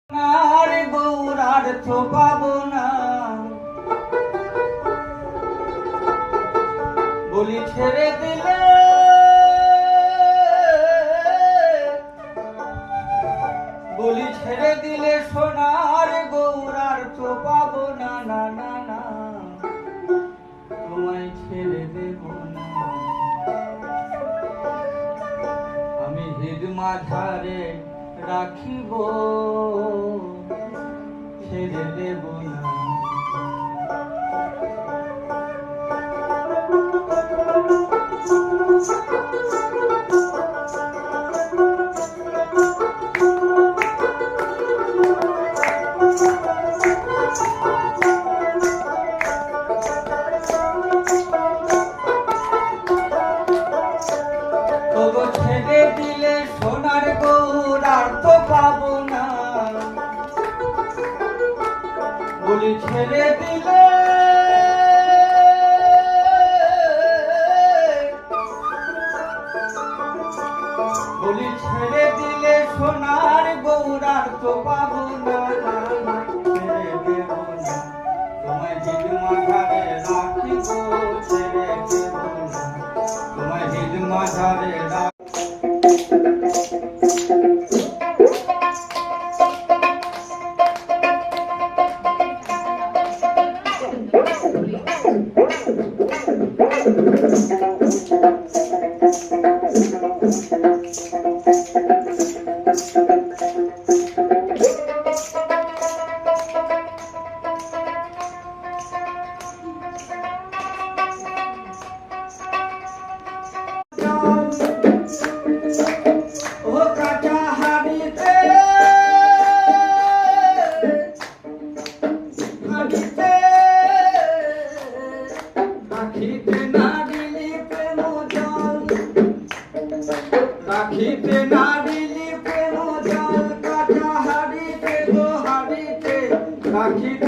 আর গৌরার তো পাবো না, বলি ছেড়ে দিলে সোনার গৌরার তো পাবো না, না না না তোমায় ছেড়ে দেব না। আমি হৃদ মাঝারে রাখিব, ছেড়ে দেব না। তবু ছেড়ে দিলে সোনার গৌরার তো পাবো না, বলি ছেড়ে দিলে সোনার গৌরার তো পাবো না, ছেড়ে দেব না। তোমায় হৃদ মাঝারে রাখিব, ছেড়ে দেব না। তোমায় হৃদ মাঝারে রাখিতে না দিলি প্রেম জল, কাটা হাড়িতে গো হাড়িতে রাখিতে